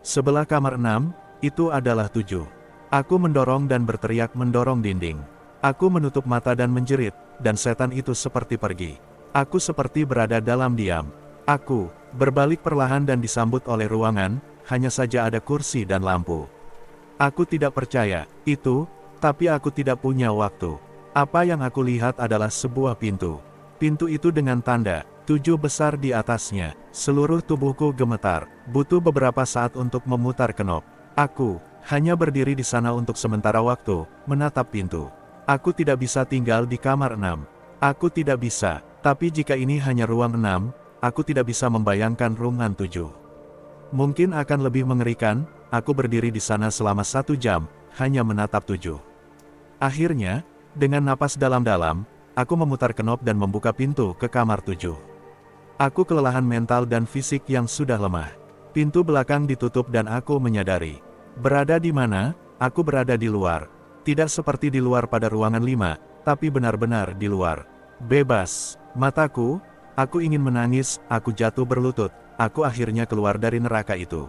Sebelah kamar 6, itu adalah 7. Aku mendorong dan berteriak mendorong dinding. Aku menutup mata dan menjerit, dan setan itu seperti pergi. Aku seperti berada dalam diam. Aku berbalik perlahan dan disambut oleh ruangan, hanya saja ada kursi dan lampu. Aku tidak percaya itu, tapi aku tidak punya waktu. Apa yang aku lihat adalah sebuah pintu. Pintu itu dengan tanda 7 besar di atasnya. Seluruh tubuhku gemetar, butuh beberapa saat untuk memutar kenop. Aku hanya berdiri di sana untuk sementara waktu, menatap pintu. Aku tidak bisa tinggal di kamar 6. Aku tidak bisa, tapi jika ini hanya ruang 6, aku tidak bisa membayangkan ruangan 7. Mungkin akan lebih mengerikan, aku berdiri di sana selama 1 jam, hanya menatap 7. Akhirnya, dengan napas dalam-dalam, aku memutar kenop dan membuka pintu ke kamar 7. Aku kelelahan mental dan fisik yang sudah lemah. Pintu belakang ditutup dan aku menyadari. Berada di mana? Aku berada di luar. Tidak seperti di luar pada ruangan 5, tapi benar-benar di luar. Bebas. Mataku, aku ingin menangis, aku jatuh berlutut, aku akhirnya keluar dari neraka itu.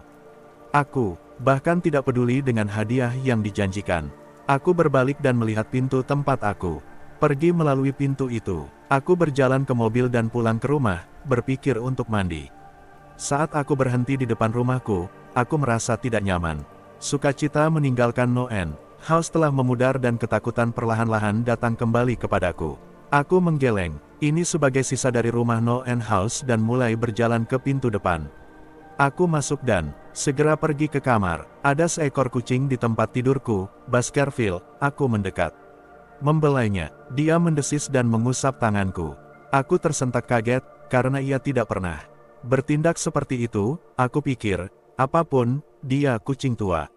Aku bahkan tidak peduli dengan hadiah yang dijanjikan. Aku berbalik dan melihat pintu tempat aku pergi melalui pintu itu. Aku berjalan ke mobil dan pulang ke rumah, berpikir untuk mandi. Saat aku berhenti di depan rumahku, aku merasa tidak nyaman. Sukacita meninggalkan Noen House telah memudar dan ketakutan perlahan-lahan datang kembali kepadaku. Aku menggeleng, ini sebagai sisa dari rumah Noen House dan mulai berjalan ke pintu depan. Aku masuk dan segera pergi ke kamar. Ada seekor kucing di tempat tidurku, Baskerville. Aku mendekat. Membelainya, dia mendesis dan mengusap tanganku. Aku tersentak kaget, karena ia tidak pernah bertindak seperti itu. Aku pikir, apapun, dia kucing tua.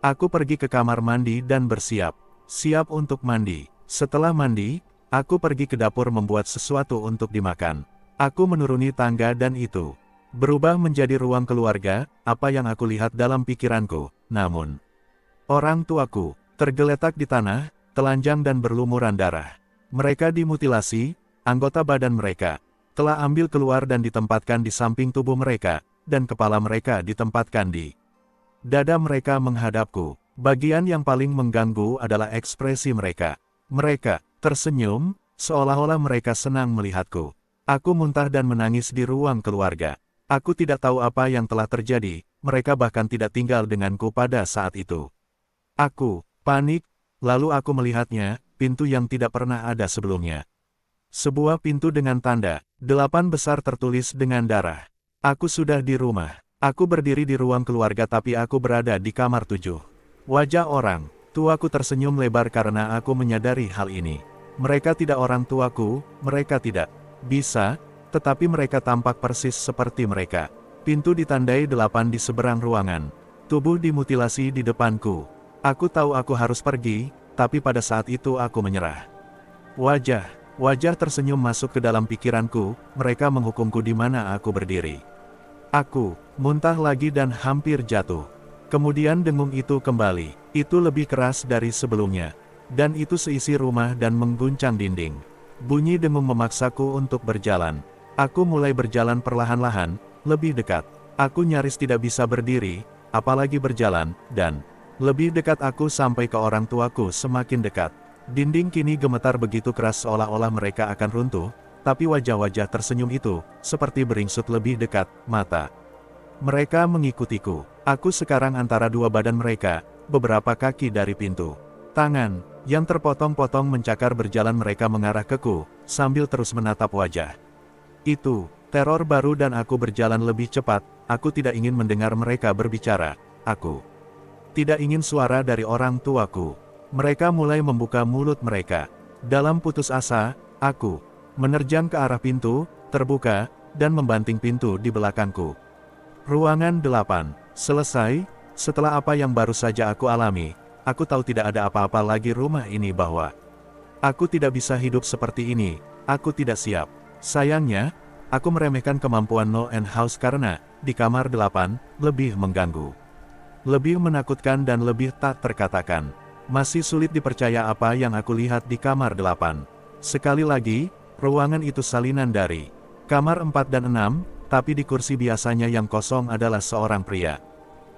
Aku pergi ke kamar mandi dan bersiap. Siap untuk mandi. Setelah mandi, aku pergi ke dapur membuat sesuatu untuk dimakan. Aku menuruni tangga dan itu berubah menjadi ruang keluarga, apa yang aku lihat dalam pikiranku. Namun, orang tuaku tergeletak di tanah, telanjang dan berlumuran darah. Mereka dimutilasi, anggota badan mereka telah ambil keluar dan ditempatkan di samping tubuh mereka, dan kepala mereka ditempatkan di dada mereka menghadapku. Bagian yang paling mengganggu adalah ekspresi mereka. Mereka tersenyum, seolah-olah mereka senang melihatku. Aku muntah dan menangis di ruang keluarga. Aku tidak tahu apa yang telah terjadi, mereka bahkan tidak tinggal denganku pada saat itu. Aku panik, lalu aku melihatnya, pintu yang tidak pernah ada sebelumnya. Sebuah pintu dengan tanda 8 besar tertulis dengan darah. Aku sudah di rumah. Aku berdiri di ruang keluarga tapi aku berada di kamar 7. Wajah orang tuaku tersenyum lebar karena aku menyadari hal ini. Mereka tidak orang tuaku, mereka tidak bisa, tetapi mereka tampak persis seperti mereka. Pintu ditandai 8 di seberang ruangan. Tubuh dimutilasi di depanku. Aku tahu aku harus pergi, tapi pada saat itu aku menyerah. Wajah tersenyum masuk ke dalam pikiranku, mereka menghukumku di mana aku berdiri. Aku muntah lagi dan hampir jatuh. Kemudian dengung itu kembali. Itu lebih keras dari sebelumnya. Dan itu seisi rumah dan mengguncang dinding. Bunyi dengung memaksaku untuk berjalan. Aku mulai berjalan perlahan-lahan, lebih dekat. Aku nyaris tidak bisa berdiri, apalagi berjalan, dan lebih dekat aku sampai ke orang tuaku semakin dekat. Dinding kini gemetar begitu keras seolah-olah mereka akan runtuh, tapi wajah-wajah tersenyum itu, seperti beringsut lebih dekat, mata mereka mengikutiku. Aku sekarang antara dua badan mereka, beberapa kaki dari pintu. Tangan yang terpotong-potong mencakar berjalan mereka mengarah keku, sambil terus menatap wajah. Itu teror baru dan aku berjalan lebih cepat. Aku tidak ingin mendengar mereka berbicara. Aku tidak ingin suara dari orang tuaku. Mereka mulai membuka mulut mereka. Dalam putus asa, aku menerjang ke arah pintu, terbuka, dan membanting pintu di belakangku. Ruangan 8. Selesai. Setelah apa yang baru saja aku alami, aku tahu tidak ada apa-apa lagi rumah ini bahwa aku tidak bisa hidup seperti ini. Aku tidak siap. Sayangnya, aku meremehkan kemampuan Noen House karena, di kamar 8, lebih mengganggu. Lebih menakutkan dan lebih tak terkatakan. Masih sulit dipercaya apa yang aku lihat di kamar 8. Sekali lagi, ruangan itu salinan dari kamar 4 dan 6, tapi di kursi biasanya yang kosong adalah seorang pria.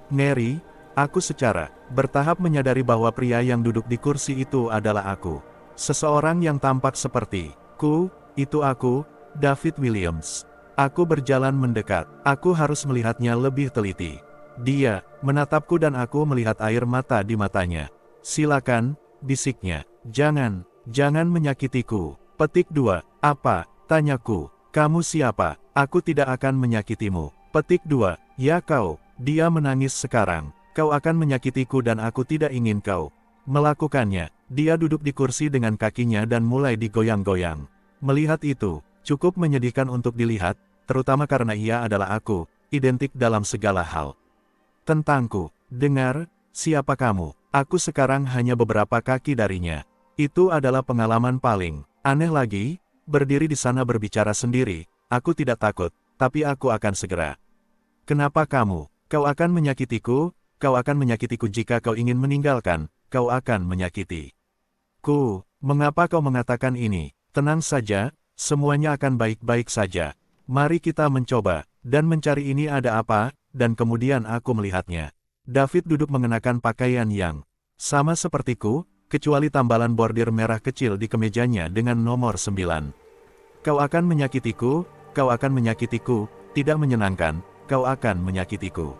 Ngeri, aku secara bertahap menyadari bahwa pria yang duduk di kursi itu adalah aku. Seseorang yang tampak seperti ku, itu aku, David Williams. Aku berjalan mendekat, aku harus melihatnya lebih teliti. Dia menatapku dan aku melihat air mata di matanya. Silakan, bisiknya. Jangan menyakitiku. Petik 2. Apa? Tanyaku. Kamu siapa? Aku tidak akan menyakitimu. Petik 2. Ya kau. Dia menangis sekarang. Kau akan menyakitiku dan aku tidak ingin kau melakukannya. Dia duduk di kursi dengan kakinya dan mulai digoyang-goyang. Melihat itu, cukup menyedihkan untuk dilihat, terutama karena ia adalah aku, identik dalam segala hal. Tentangku, dengar, siapa kamu? Aku sekarang hanya beberapa kaki darinya. Itu adalah pengalaman paling aneh lagi, berdiri di sana berbicara sendiri, aku tidak takut, tapi aku akan segera. Kenapa kamu? Kau akan menyakitiku, kau akan menyakitiku jika kau ingin meninggalkan, kau akan menyakiti. Mengapa kau mengatakan ini? Tenang saja, semuanya akan baik-baik saja. Mari kita mencoba, dan mencari ini ada apa, dan kemudian aku melihatnya. David duduk mengenakan pakaian yang sama sepertiku, kecuali tambalan bordir merah kecil di kemejanya dengan nomor 9. Kau akan menyakitiku, tidak menyenangkan, kau akan menyakitiku.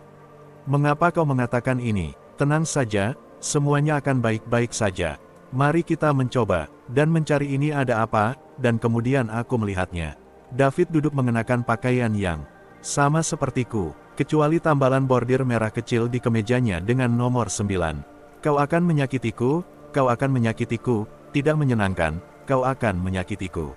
Mengapa kau mengatakan ini? Tenang saja, semuanya akan baik-baik saja. Mari kita mencoba, dan mencari ini ada apa, dan kemudian aku melihatnya. David duduk mengenakan pakaian yang sama sepertiku, kecuali tambalan bordir merah kecil di kemejanya dengan nomor 9. Kau akan menyakitiku, tidak menyenangkan, kau akan menyakitiku.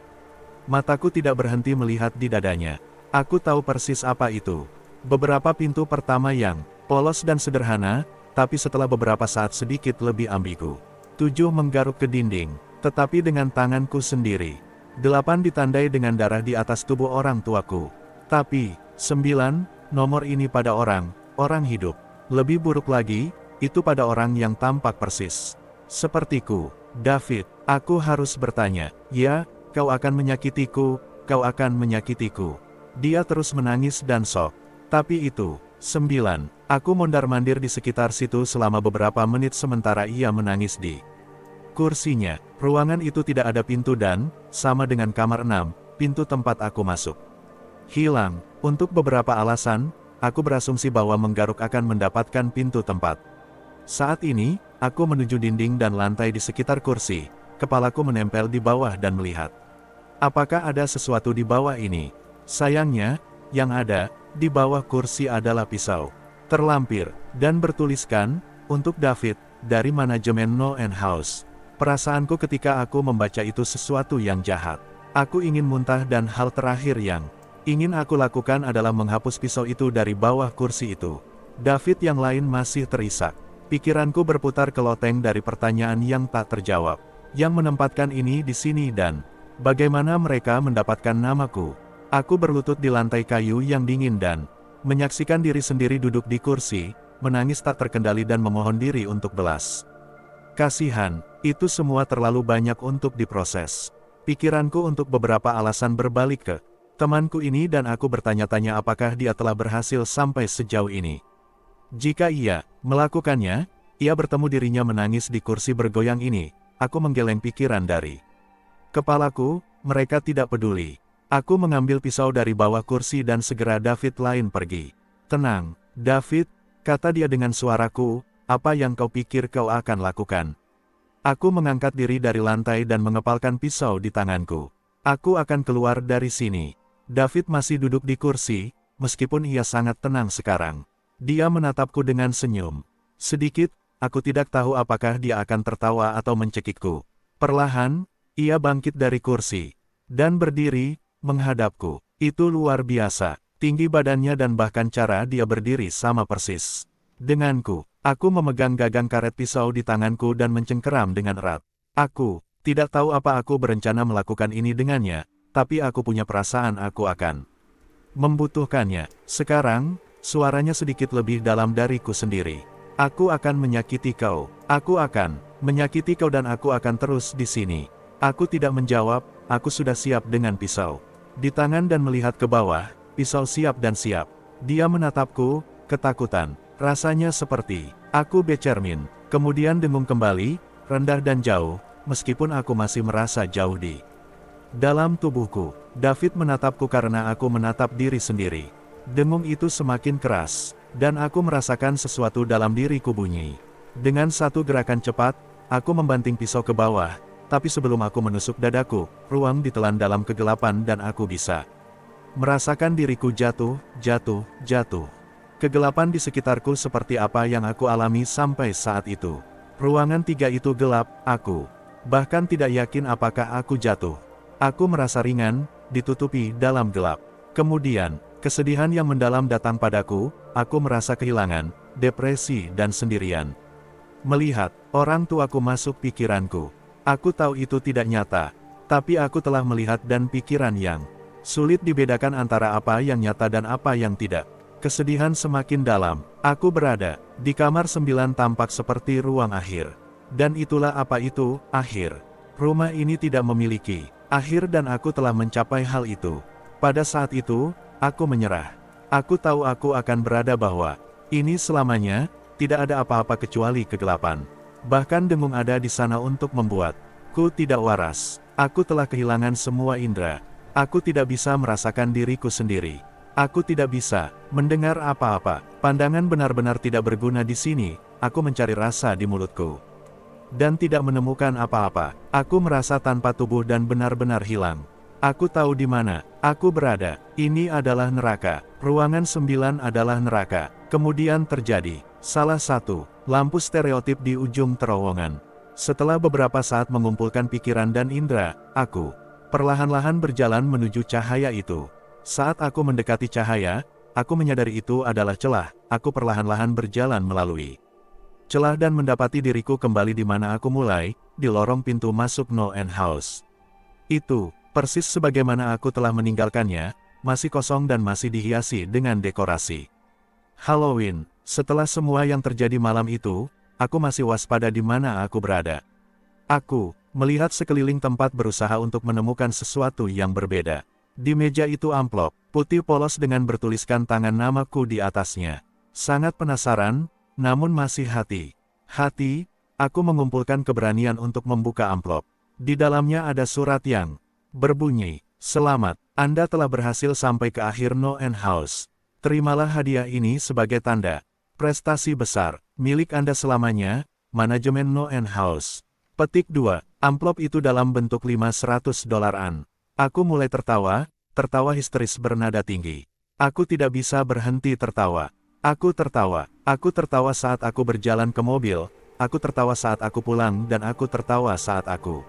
Mataku tidak berhenti melihat di dadanya. Aku tahu persis apa itu. Beberapa pintu pertama yang polos dan sederhana, tapi setelah beberapa saat sedikit lebih ambigu. 7 menggaruk ke dinding, tetapi dengan tanganku sendiri. 8 ditandai dengan darah di atas tubuh orang tuaku. Tapi, 9, nomor ini pada orang hidup. Lebih buruk lagi, itu pada orang yang tampak persis sepertiku. David, aku harus bertanya, ya, kau akan menyakitiku, kau akan menyakitiku. Dia terus menangis dan sok. Tapi itu, 9, aku mondar-mandir di sekitar situ selama beberapa menit sementara ia menangis di kursinya. Ruangan itu tidak ada pintu dan, sama dengan kamar 6, pintu tempat aku masuk hilang. Untuk beberapa alasan, aku berasumsi bahwa menggaruk akan mendapatkan pintu tempat. Saat ini, aku menuju dinding dan lantai di sekitar kursi, kepalaku menempel di bawah dan melihat. Apakah ada sesuatu di bawah ini? Sayangnya, yang ada di bawah kursi adalah pisau terlampir, dan bertuliskan, untuk David, dari manajemen No End House. Perasaanku ketika aku membaca itu sesuatu yang jahat. Aku ingin muntah dan hal terakhir yang ingin aku lakukan adalah menghapus pisau itu dari bawah kursi itu. David yang lain masih terisak. Pikiranku berputar ke loteng dari pertanyaan yang tak terjawab. Yang menempatkan ini di sini dan bagaimana mereka mendapatkan namaku. Aku berlutut di lantai kayu yang dingin dan menyaksikan diri sendiri duduk di kursi, menangis tak terkendali dan memohon diri untuk belas kasihan. Itu semua terlalu banyak untuk diproses. Pikiranku untuk beberapa alasan berbalik ke temanku ini dan aku bertanya-tanya apakah dia telah berhasil sampai sejauh ini. Jika ia melakukannya, ia bertemu dirinya menangis di kursi bergoyang ini. Aku menggeleng pikiran dari kepalaku, mereka tidak peduli. Aku mengambil pisau dari bawah kursi dan segera David lain pergi. Tenang, David, kata dia dengan suaraku, apa yang kau pikir kau akan lakukan? Aku mengangkat diri dari lantai dan mengepalkan pisau di tanganku. Aku akan keluar dari sini. David masih duduk di kursi, meskipun ia sangat tenang sekarang. Dia menatapku dengan senyum. Sedikit, aku tidak tahu apakah dia akan tertawa atau mencekikku. Perlahan, ia bangkit dari kursi dan berdiri menghadapku. Itu luar biasa, tinggi badannya dan bahkan cara dia berdiri sama persis denganku. Aku memegang gagang karet pisau di tanganku dan mencengkeram dengan erat. Aku tidak tahu apa aku berencana melakukan ini dengannya, tapi aku punya perasaan aku akan membutuhkannya. Sekarang, suaranya sedikit lebih dalam dariku sendiri. Aku akan menyakiti kau. Aku akan menyakiti kau dan aku akan terus di sini. Aku tidak menjawab, aku sudah siap dengan pisau di tangan dan melihat ke bawah, pisau siap dan siap. Dia menatapku, ketakutan Rasanya seperti, aku bercermin, kemudian dengung kembali, rendah dan jauh, meskipun aku masih merasa jauh di dalam tubuhku. David menatapku karena aku menatap diri sendiri. Dengung itu semakin keras, dan aku merasakan sesuatu dalam diriku bunyi. Dengan satu gerakan cepat, aku membanting pisau ke bawah, tapi sebelum aku menusuk dadaku, ruang ditelan dalam kegelapan dan aku bisa merasakan diriku jatuh. Kegelapan di sekitarku seperti apa yang aku alami sampai saat itu. Ruangan 3 itu gelap, aku bahkan tidak yakin apakah aku jatuh. Aku merasa ringan, ditutupi dalam gelap. Kemudian, kesedihan yang mendalam datang padaku, aku merasa kehilangan, depresi dan sendirian. Melihat orang tuaku masuk pikiranku. Aku tahu itu tidak nyata, tapi aku telah melihat dan pikiran yang sulit dibedakan antara apa yang nyata dan apa yang tidak. Kesedihan semakin dalam. Aku berada di kamar 9 tampak seperti ruang akhir. Dan itulah apa itu, akhir. Rumah ini tidak memiliki akhir dan aku telah mencapai hal itu. Pada saat itu, aku menyerah. Aku tahu aku akan berada bahwa ini selamanya, tidak ada apa-apa kecuali kegelapan. Bahkan dengung ada di sana untuk membuatku tidak waras. Aku telah kehilangan semua indera. Aku tidak bisa merasakan diriku sendiri. Aku tidak bisa mendengar apa-apa. Pandangan benar-benar tidak berguna di sini. Aku mencari rasa di mulutku dan tidak menemukan apa-apa. Aku merasa tanpa tubuh dan benar-benar hilang. Aku tahu di mana aku berada. Ini adalah neraka. Ruangan 9 adalah neraka. Kemudian terjadi salah satu lampu stereotip di ujung terowongan. Setelah beberapa saat mengumpulkan pikiran dan indera, aku perlahan-lahan berjalan menuju cahaya itu. Saat aku mendekati cahaya, aku menyadari itu adalah celah. Aku perlahan-lahan berjalan melalui celah dan mendapati diriku kembali di mana aku mulai, di lorong pintu masuk Noen House. Itu, persis sebagaimana aku telah meninggalkannya, masih kosong dan masih dihiasi dengan dekorasi Halloween. Setelah semua yang terjadi malam itu, aku masih waspada di mana aku berada. Aku melihat sekeliling tempat berusaha untuk menemukan sesuatu yang berbeda. Di meja itu amplop putih polos dengan bertuliskan tangan namaku di atasnya. Sangat penasaran, namun masih hati-hati, aku mengumpulkan keberanian untuk membuka amplop. Di dalamnya ada surat yang berbunyi, "Selamat, Anda telah berhasil sampai ke akhir Noen House. Terimalah hadiah ini sebagai tanda prestasi besar, milik Anda selamanya, manajemen Noen House." Petik 2, amplop itu dalam bentuk $500. Aku mulai tertawa histeris bernada tinggi. Aku tidak bisa berhenti tertawa. Aku tertawa saat aku berjalan ke mobil, aku tertawa saat aku pulang dan aku tertawa saat aku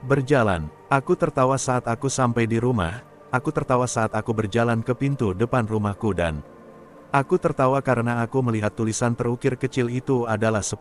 berjalan. Aku tertawa saat aku sampai di rumah, aku tertawa saat aku berjalan ke pintu depan rumahku dan aku tertawa karena aku melihat tulisan terukir kecil itu adalah 10.